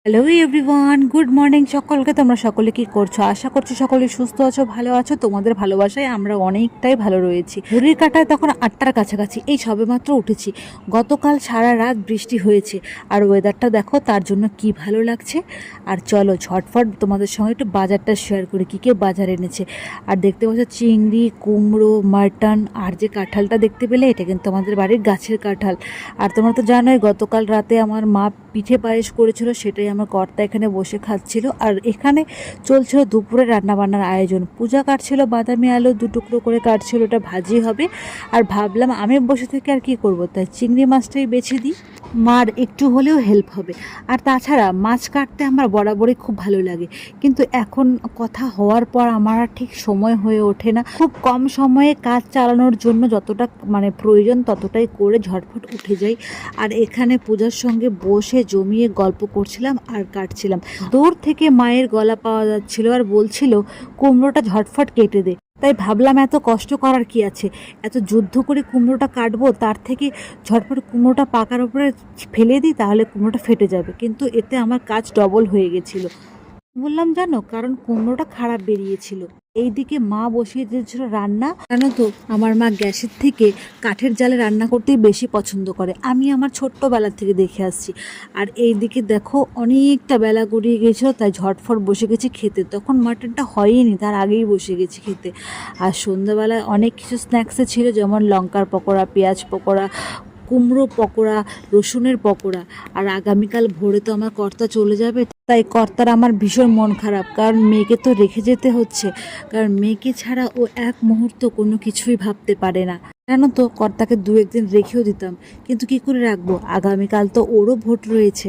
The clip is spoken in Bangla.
হ্যালো এভরিওয়ান, গুড মর্নিং সকলকে। তোমরা সকলে কি করছো? আশা করছি সকলে সুস্থ আছো, ভালো আছো। তোমাদের ভালোবাসায় আমরা অনেকটাই ভালো রয়েছি। ঘড়ির কাঁটায় তখন 8টার কাছাকাছি, এই সবেমাত্র উঠেছি। গতকাল সারা রাত বৃষ্টি হয়েছে আর ওয়েদারটা দেখো, তার জন্য কি ভালো লাগছে। আর চলো ঝটফট তোমাদের সঙ্গে একটু বাজারটা শেয়ার করি, কী কে বাজার এনেছে। আর দেখতে পাচ্ছ চিংড়ি, কুমড়ো, মাটন, আর যে কাঁঠালটা দেখতে পেলে, এটা কিন্তু আমাদের বাড়ির গাছের কাঁঠাল। আর তোমরা তো জানোই গতকাল রাতে আমার মা পিঠে পায়েস করেছিল, সেটাই আমার কর্তা এখানে বসে খাচ্ছিল। আর এখানে চলছিল দুপুরে রান্নাবান্নার আয়োজন। পূজা কাটছিল, বাদামি আলু 2 টুকরো করে কাটছিল, ওটা ভাজি হবে। আর ভাবলাম আমি বসে থেকে আর কি করব, তাই চিংড়ি মাছটাই বেছে দিই, মার একটু হলেও হেল্প হবে। আর তাছাড়া মাছ কাটতে আমার বরাবরই খুব ভালো লাগে, কিন্তু এখন কথা হওয়ার পর আমার আর ঠিক সময় হয়ে ওঠে না। খুব কম সময়ে কাজ চালানোর জন্য যতটা প্রয়োজন ততটাই করে ঝটফট উঠে যাই। আর এখানে পূজার সঙ্গে বসে জমিয়ে গল্প করছিলাম আর কাটছিলাম। দূর থেকে মায়ের গলা পাওয়া যাচ্ছিল আর বলছিল কুমড়োটা ঝটফট কেটে দে। তাই ভাবলাম এত কষ্ট করার কি আছে, এত যুদ্ধ করে কুমড়োটা কাটবো, তার থেকে ঝটফট কুমড়োটা পাকার উপরে ফেলে দিই, তাহলে কুমড়োটা ফেটে যাবে। কিন্তু এতে আমার কাজ ডবল হয়ে গেছিলো। বললাম জানো, কারণ কুমড়োটা খারাপ বেরিয়েছিল। এইদিকে মা বসিয়ে দিয়েছিল রান্না। জানো তো, আমার মা গ্যাসের থেকে কাঠের জালে রান্না করতেই বেশি পছন্দ করে, আমি আমার ছোট্টবেলা থেকে দেখে আসছি। আর এইদিকে দেখো অনেকটা বেলা গড়িয়ে গেছিলো, তাই ঝটফট বসে গেছি খেতে। তখন মাটনটা হয়নি, তার আগেই বসে গেছি খেতে। আর সন্ধ্যাবেলায় অনেক কিছু স্ন্যাক্সে ছিল, যেমন লঙ্কার পকোড়া, পেঁয়াজ পকোড়া, কুমড়ো পকোড়া, রসুনের পকোড়া। আর আগামীকাল ভোরে তো আমার কর্তা চলে যাবে, তাই কর্তার আমার ভীষণ মন খারাপ, কারণ মেয়েকে তো রেখে যেতে হচ্ছে। কারণ মেয়েকে ছাড়া ও এক মুহূর্ত কোনো কিছুই ভাবতে পারে না। জানো তো, কর্তাকে 2-1 দিন রেখেও দিতাম, কিন্তু কি করে রাখবো, আগামীকাল তো ওরও ভোট রয়েছে।